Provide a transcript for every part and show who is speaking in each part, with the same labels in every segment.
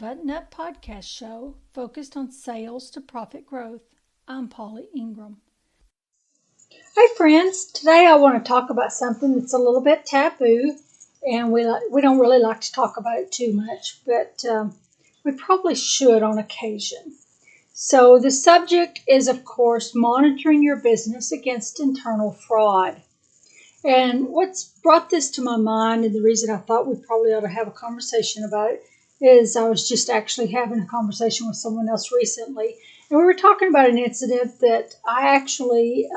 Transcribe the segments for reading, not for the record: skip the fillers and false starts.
Speaker 1: Button Up podcast show focused on sales to profit growth. I'm Polly Ingram. Hey friends, today I want to talk about something that's a little bit taboo, and we don't really like to talk about it too much, but we probably should on occasion. So the subject is, of course, monitoring your business against internal fraud. And what's brought this to my mind, and the reason I thought we probably ought to have a conversation about it, is I was just actually having a conversation with someone else recently, and we were talking about an incident that I actually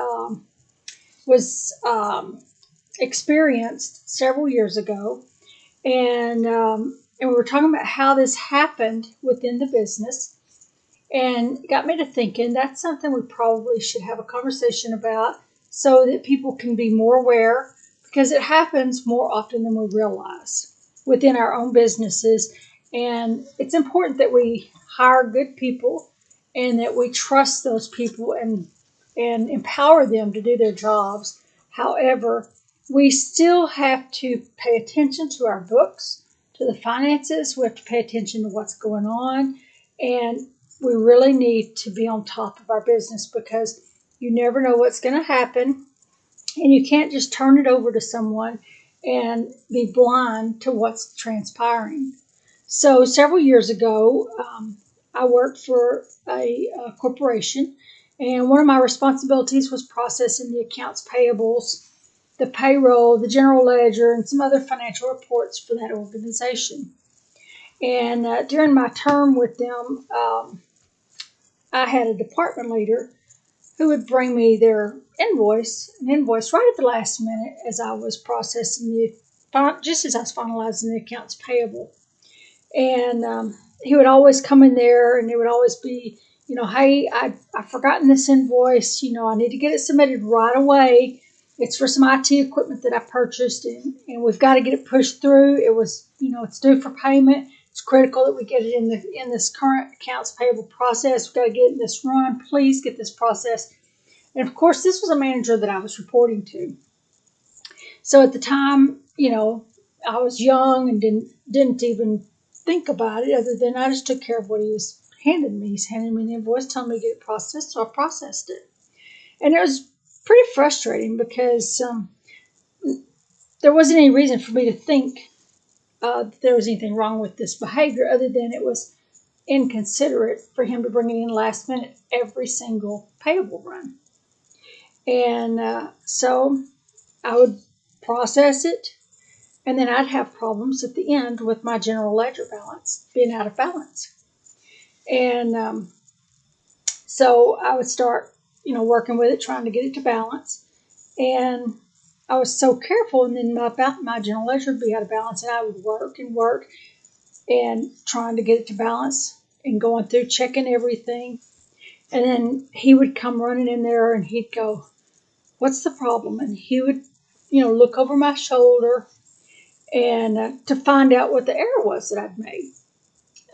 Speaker 1: was experienced several years ago, and we were talking about how this happened within the business, and it got me to thinking that's something we probably should have a conversation about, so that people can be more aware, because it happens more often than we realize within our own businesses. And it's important that we hire good people and that we trust those people and empower them to do their jobs. However, we still have to pay attention to our books, to the finances. We have to pay attention to what's going on. And we really need to be on top of our business, because you never know what's going to happen, and you can't just turn it over to someone and be blind to what's transpiring. So several years ago, I worked for a corporation, and one of my responsibilities was processing the accounts payables, the payroll, the general ledger, and some other financial reports for that organization. And during my term with them, I had a department leader who would bring me their invoice right at the last minute as I was processing just as I was finalizing the accounts payable. And he would always come in there, and it would always be, hey, I've forgotten this invoice. I need to get it submitted right away. It's for some IT equipment that I purchased, and we've got to get it pushed through. It was, it's due for payment. It's critical that we get it in this current accounts payable process. We've got to get it in this run. Please get this process. And of course, this was a manager that I was reporting to. So at the time, I was young and didn't even think about it, other than I just took care of what he was handing me. He's handing me the invoice, telling me to get it processed, so I processed it. And it was pretty frustrating, because there wasn't any reason for me to think that there was anything wrong with this behavior, other than it was inconsiderate for him to bring it in last minute every single payable run. And so I would process it, and then I'd have problems at the end with my general ledger balance being out of balance. And so I would start, working with it, trying to get it to balance. And I was so careful, and then my general ledger would be out of balance, and I would work and trying to get it to balance and going through checking everything. And then he would come running in there, and he'd go, "What's the problem?" And he would, look over my shoulder and to find out what the error was that I'd made.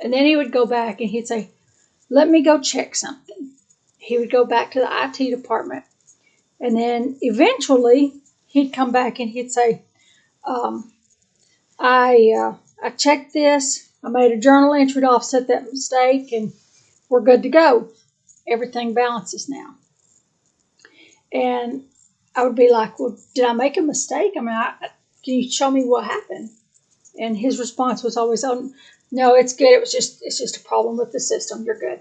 Speaker 1: And then he would go back and he'd say, "Let me go check something." He would go back to the IT department. And then eventually he'd come back and he'd say, I checked this. I made a journal entry to offset that mistake, and we're good to go. Everything balances now. And I would be like, "Well, did I make a mistake? Can you show me what happened?" And his response was always, "Oh, no, it's good. It's just a problem with the system. You're good.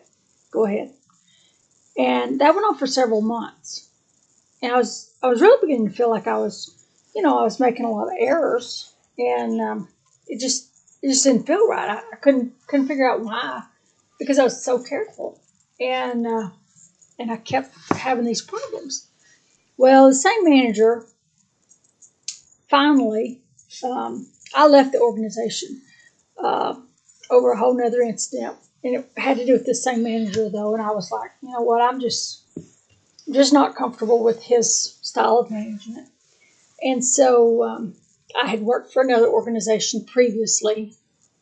Speaker 1: Go ahead." And that went on for several months. And I was really beginning to feel like I was making a lot of errors, and it just didn't feel right. I couldn't figure out why, because I was so careful, and I kept having these problems. Well, the same manager, finally, I left the organization over a whole nother incident, and it had to do with the same manager, though. And I was like, you know what, I'm just not comfortable with his style of management. And so I had worked for another organization previously.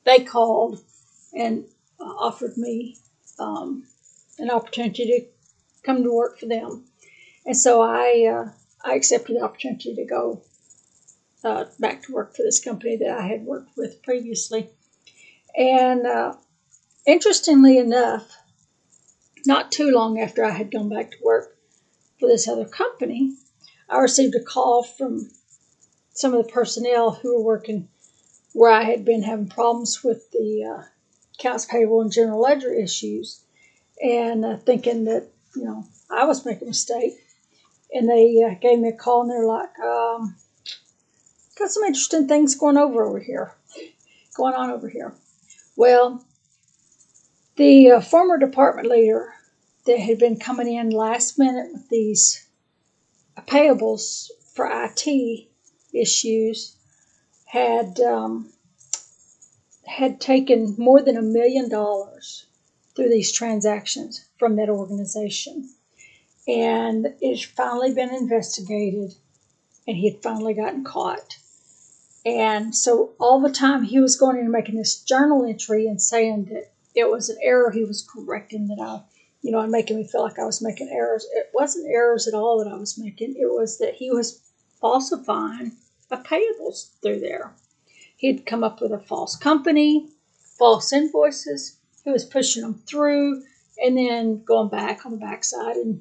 Speaker 1: They called and offered me an opportunity to come to work for them. And so I accepted the opportunity to go back to work for this company that I had worked with previously. And interestingly enough, not too long after I had gone back to work for this other company, I received a call from some of the personnel who were working where I had been having problems with the accounts payable and general ledger issues, and thinking that, I was making a mistake. And they gave me a call, and they're like, got some interesting things going on over here. Well, the former department leader that had been coming in last minute with these payables for IT issues had taken more than $1 million through these transactions from that organization. And it had finally been investigated, and he had finally gotten caught. And so all the time he was going in and making this journal entry and saying that it was an error he was correcting, that and making me feel like I was making errors. It wasn't errors at all that I was making. It was that he was falsifying the payables through there. He'd come up with a false company, false invoices. He was pushing them through and then going back on the backside and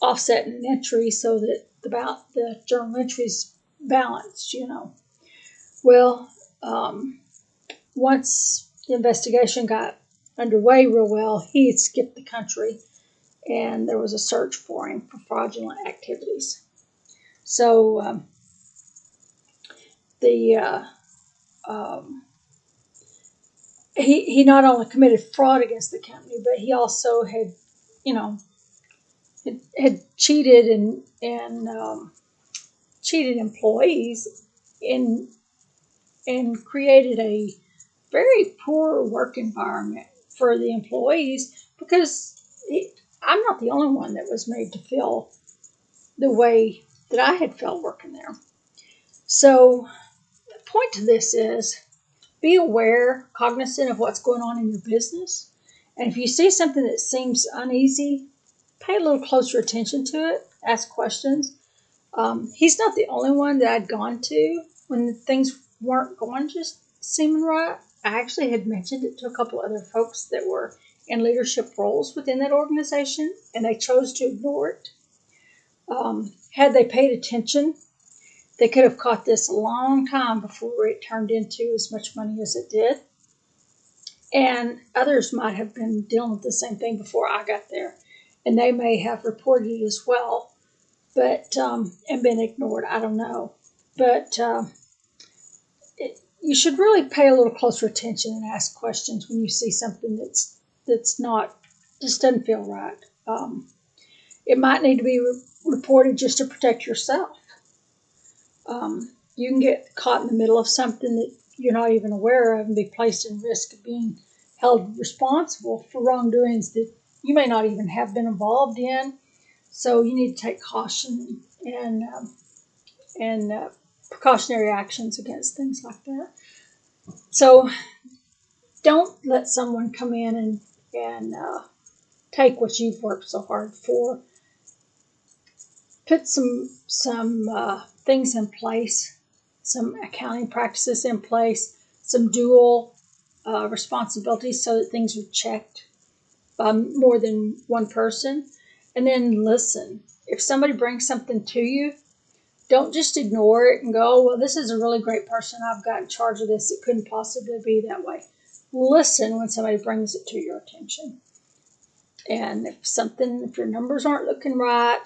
Speaker 1: offsetting an entry so that the journal entries balanced, Well, once the investigation got underway real well, he had skipped the country, and there was a search for him for fraudulent activities. So he not only committed fraud against the company, but he also had cheated and cheated employees and created a very poor work environment for the employees, because I'm not the only one that was made to feel the way that I had felt working there. So the point to this is, be aware, cognizant of what's going on in your business. And if you see something that seems uneasy, pay a little closer attention to it. Ask questions. He's not the only one that I'd gone to when things weren't going just seeming right. I actually had mentioned it to a couple other folks that were in leadership roles within that organization, and they chose to ignore it. Had they paid attention, they could have caught this a long time before it turned into as much money as it did. And others might have been dealing with the same thing before I got there, and they may have reported it as well, but and been ignored. I don't know. But you should really pay a little closer attention and ask questions when you see something that's not, just doesn't feel right. It might need to be reported just to protect yourself. You can get caught in the middle of something that you're not even aware of and be placed in risk of being held responsible for wrongdoings that you may not even have been involved in. So you need to take caution and precautionary actions against things like that. So don't let someone come in and take what you've worked so hard for. Put some things in place, some accounting practices in place, some dual responsibilities so that things are checked by more than one person. And then listen. If somebody brings something to you, don't just ignore it and go, well, this is a really great person I've got in charge of this. It couldn't possibly be that way. Listen when somebody brings it to your attention. And if your numbers aren't looking right,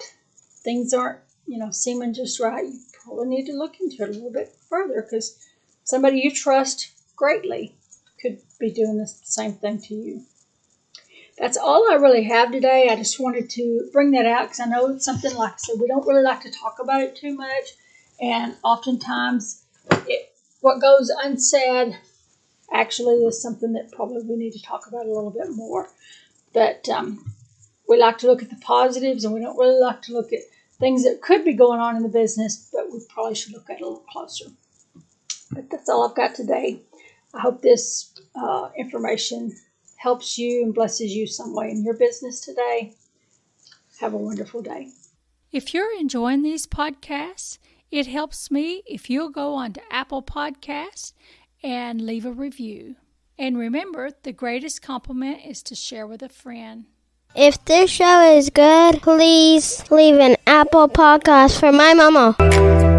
Speaker 1: things aren't, seeming just right, you probably need to look into it a little bit further, because somebody you trust greatly could be doing the same thing to you. That's all I really have today. I just wanted to bring that out because I know it's something, like I said, we don't really like to talk about it too much. And oftentimes what goes unsaid actually is something that probably we need to talk about a little bit more. But we like to look at the positives, and we don't really like to look at things that could be going on in the business, but we probably should look at it a little closer. But that's all I've got today. I hope this information helps you and blesses you some way in your business today. Have a wonderful day.
Speaker 2: If you're enjoying these podcasts, it helps me if you'll go on to Apple Podcasts and leave a review. And remember, the greatest compliment is to share with a friend.
Speaker 3: If this show is good, please leave an Apple podcast for my mama.